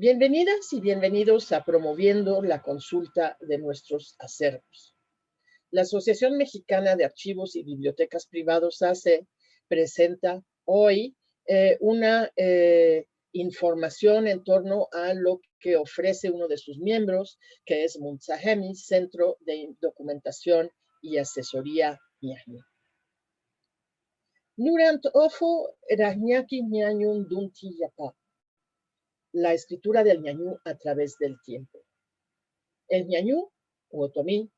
Bienvenidas y bienvenidos a Promoviendo la Consulta de Nuestros Acervos. La Asociación Mexicana de Archivos y Bibliotecas Privados ACE presenta hoy una información en torno a lo que ofrece uno de sus miembros, que es Munzahemi, Centro de Documentación y Asesoría ñañu. Nurant ofo rajñaki ñañun dunti yapa. La escritura del ñañú a través del tiempo. El ñañú, u otomí,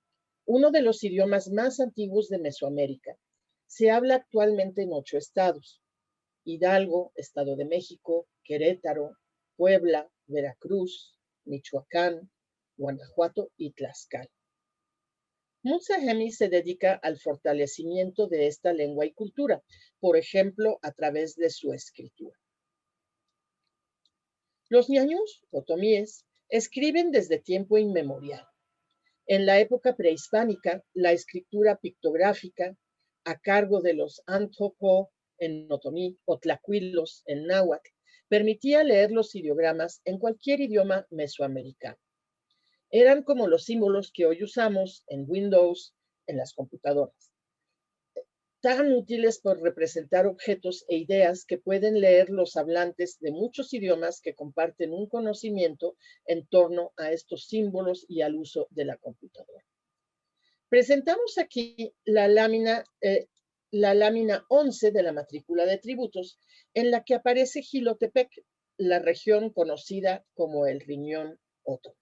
uno de los idiomas más antiguos de Mesoamérica, se habla actualmente en 8 estados: Hidalgo, Estado de México, Querétaro, Puebla, Veracruz, Michoacán, Guanajuato y Tlaxcala. Munzahemi se dedica al fortalecimiento de esta lengua y cultura, por ejemplo, a través de su escritura. Los ñañús, otomíes, escriben desde tiempo inmemorial. En la época prehispánica, la escritura pictográfica, a cargo de los Anthopo en otomí o tlacuilos en náhuatl, permitía leer los ideogramas en cualquier idioma mesoamericano. Eran como los símbolos que hoy usamos en Windows, en las computadoras, tan útiles por representar objetos e ideas que pueden leer los hablantes de muchos idiomas que comparten un conocimiento en torno a estos símbolos y al uso de la computadora. Presentamos aquí la lámina 11 de la matrícula de tributos, en la que aparece Jilotepec, la región conocida como el Riñón Otomí.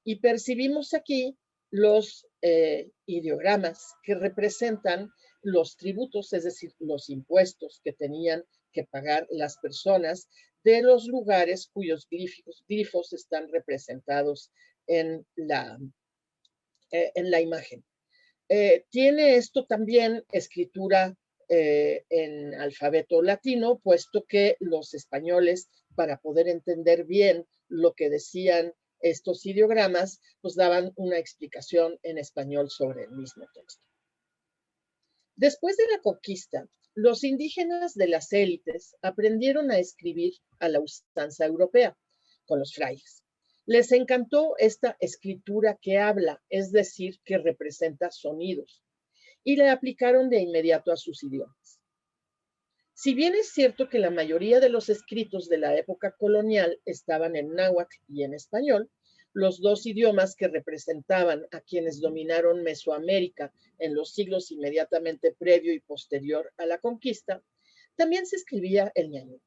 Y percibimos aquí los ideogramas que representan los tributos, es decir, los impuestos que tenían que pagar las personas de los lugares cuyos glifos están representados en la imagen. Tiene esto también escritura en alfabeto latino, puesto que los españoles, para poder entender bien lo que decían estos ideogramas, pues daban una explicación en español sobre el mismo texto. Después de la conquista, los indígenas de las élites aprendieron a escribir a la usanza europea, con los frailes. Les encantó esta escritura que habla, es decir, que representa sonidos, y la aplicaron de inmediato a sus idiomas. Si bien es cierto que la mayoría de los escritos de la época colonial estaban en náhuatl y en español, los dos idiomas que representaban a quienes dominaron Mesoamérica en los siglos inmediatamente previo y posterior a la conquista, también se escribía el ñañú.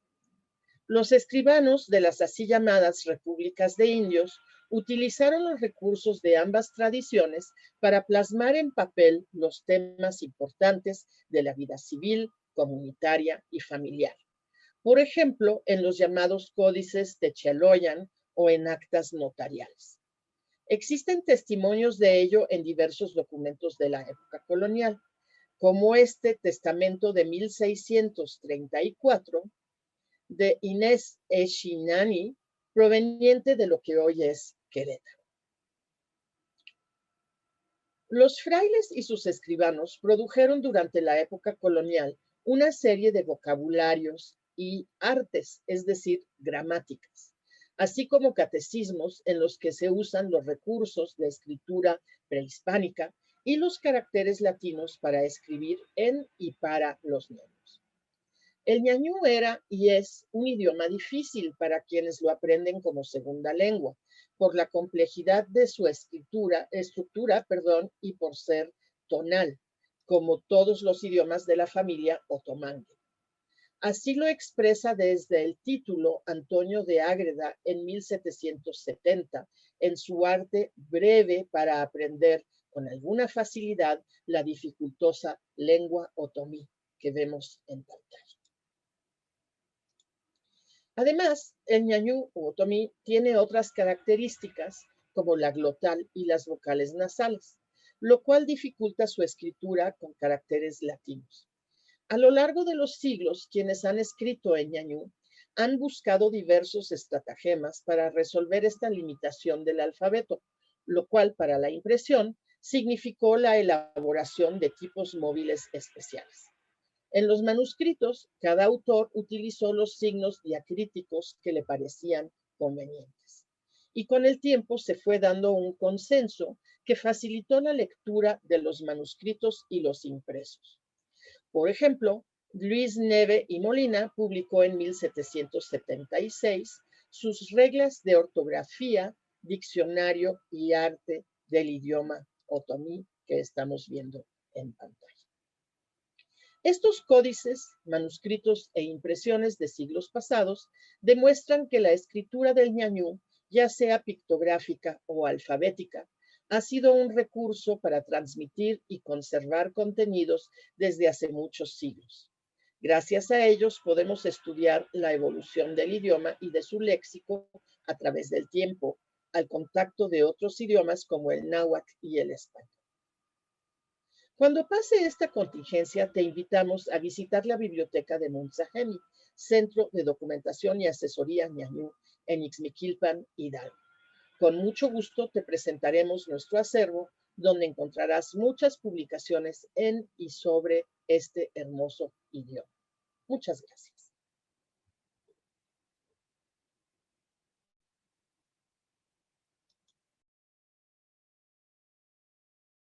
Los escribanos de las así llamadas repúblicas de indios utilizaron los recursos de ambas tradiciones para plasmar en papel los temas importantes de la vida civil, comunitaria y familiar. Por ejemplo, en los llamados códices Techaloyan o en actas notariales. Existen testimonios de ello en diversos documentos de la época colonial, como este testamento de 1634 de Inés Eshinani, proveniente de lo que hoy es Querétaro. Los frailes y sus escribanos produjeron durante la época colonial una serie de vocabularios y artes, es decir, gramáticas, así como catecismos en los que se usan los recursos de escritura prehispánica y los caracteres latinos para escribir en y para los niños. El ñañú era y es un idioma difícil para quienes lo aprenden como segunda lengua, por la complejidad de su estructura, y por ser tonal, como todos los idiomas de la familia otomangue. Así lo expresa desde el título Antonio de Ágreda en 1770, en su arte breve para aprender con alguna facilidad la dificultosa lengua otomí que vemos en pantalla. Además, el ñañú u otomí tiene otras características como la glotal y las vocales nasales, lo cual dificulta su escritura con caracteres latinos. A lo largo de los siglos, quienes han escrito en ñañú han buscado diversos estratagemas para resolver esta limitación del alfabeto, lo cual para la impresión significó la elaboración de tipos móviles especiales. En los manuscritos, cada autor utilizó los signos diacríticos que le parecían convenientes. Y con el tiempo se fue dando un consenso que facilitó la lectura de los manuscritos y los impresos. Por ejemplo, Luis Neve y Molina publicó en 1776 sus reglas de ortografía, diccionario y arte del idioma otomí que estamos viendo en pantalla. Estos códices, manuscritos e impresiones de siglos pasados demuestran que la escritura del ñañú, ya sea pictográfica o alfabética, ha sido un recurso para transmitir y conservar contenidos desde hace muchos siglos. Gracias a ellos podemos estudiar la evolución del idioma y de su léxico a través del tiempo, al contacto de otros idiomas como el náhuatl y el español. Cuando pase esta contingencia, te invitamos a visitar la biblioteca de Munzajemi, Centro de Documentación y Asesoría ñañú, en Ixmiquilpan, Hidalgo. Con mucho gusto te presentaremos nuestro acervo, donde encontrarás muchas publicaciones en y sobre este hermoso idioma. Muchas gracias.